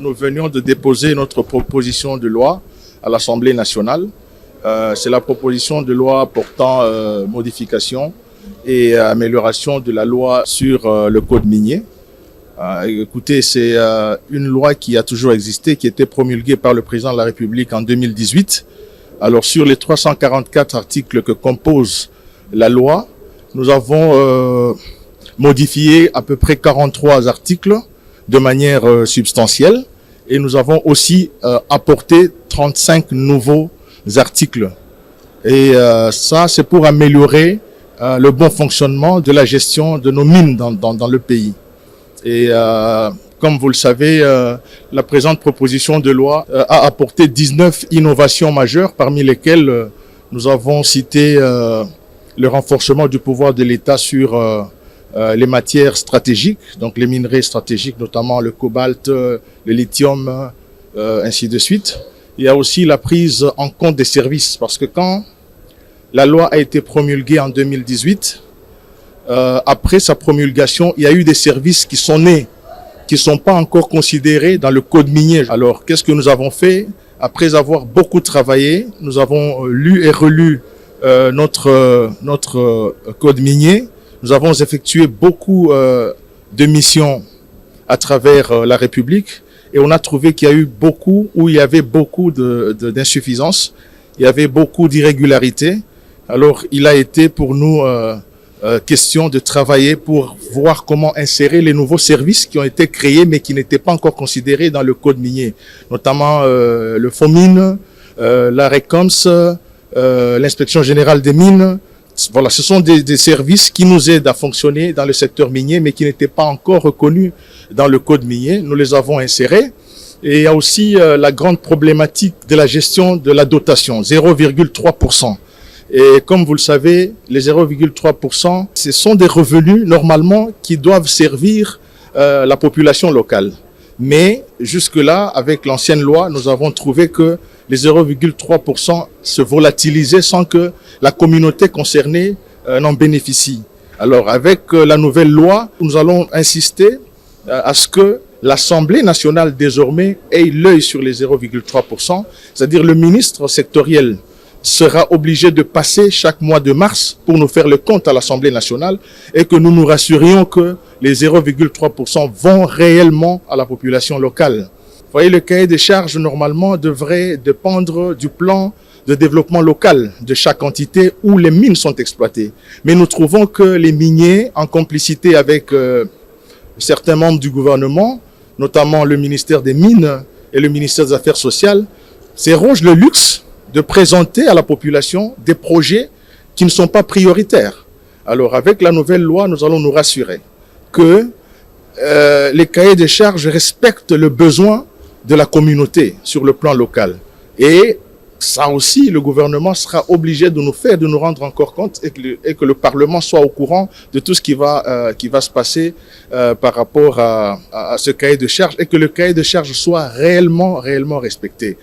nous venions de déposer notre proposition de loi à l'Assemblée nationale. C'est la proposition de loi portant modification et amélioration de la loi sur le code minier. Écoutez, c'est une loi qui a toujours existé, qui a été promulguée par le président de la République en 2018. Alors, sur les 344 articles que compose la loi, nous avons modifié à peu près 43 articles de manière substantielle et nous avons aussi apporté 35 nouveaux articles. Et ça, c'est pour améliorer le bon fonctionnement de la gestion de nos mines dans le pays. Et comme vous le savez, la présente proposition de loi a apporté 19 innovations majeures, parmi lesquelles nous avons cité le renforcement du pouvoir de l'État sur les matières stratégiques, donc les minerais stratégiques, notamment le cobalt, le lithium, ainsi de suite. Il y a aussi la prise en compte des services, parce que quand la loi a été promulguée en 2018, après sa promulgation, il y a eu des services qui sont nés, qui ne sont pas encore considérés dans le code minier. Alors, qu'est-ce que nous avons fait? Après avoir beaucoup travaillé, nous avons lu et relu notre code minier. Nous avons effectué beaucoup de missions à travers la République et on a trouvé qu'il y a eu il y avait beaucoup d'insuffisances, il y avait beaucoup d'irrégularités. Alors, il a été pour nous question de travailler pour voir comment insérer les nouveaux services qui ont été créés mais qui n'étaient pas encore considérés dans le code minier, notamment le FOMINE, la RECOMS, l'inspection générale des mines. Voilà, ce sont des services qui nous aident à fonctionner dans le secteur minier mais qui n'étaient pas encore reconnus dans le code minier. Nous les avons insérés. Et il y a aussi la grande problématique de la gestion de la dotation, 0,3%. Et comme vous le savez, les 0,3%, ce sont des revenus normalement qui doivent servir la population locale. Mais jusque-là, avec l'ancienne loi, nous avons trouvé que les 0,3% se volatilisaient sans que la communauté concernée n'en bénéficie. Alors avec la nouvelle loi, nous allons insister à ce que l'Assemblée nationale désormais ait l'œil sur les 0,3%, c'est-à-dire le ministre sectoriel sera obligé de passer chaque mois de mars pour nous faire le compte à l'Assemblée nationale et que nous nous rassurions que les 0,3% vont réellement à la population locale. Vous voyez, le cahier des charges, normalement, devrait dépendre du plan de développement local de chaque entité où les mines sont exploitées. Mais nous trouvons que les miniers, en complicité avec certains membres du gouvernement, notamment le ministère des Mines et le ministère des Affaires sociales, s'arrogent le luxe de présenter à la population des projets qui ne sont pas prioritaires. Alors, avec la nouvelle loi, nous allons nous rassurer que les cahiers des charges respectent le besoin de la communauté sur le plan local. Et ça aussi, le gouvernement sera obligé de nous rendre encore compte et que le Parlement soit au courant de tout ce qui va se passer par rapport à ce cahier de charges et que le cahier de charges soit réellement respecté.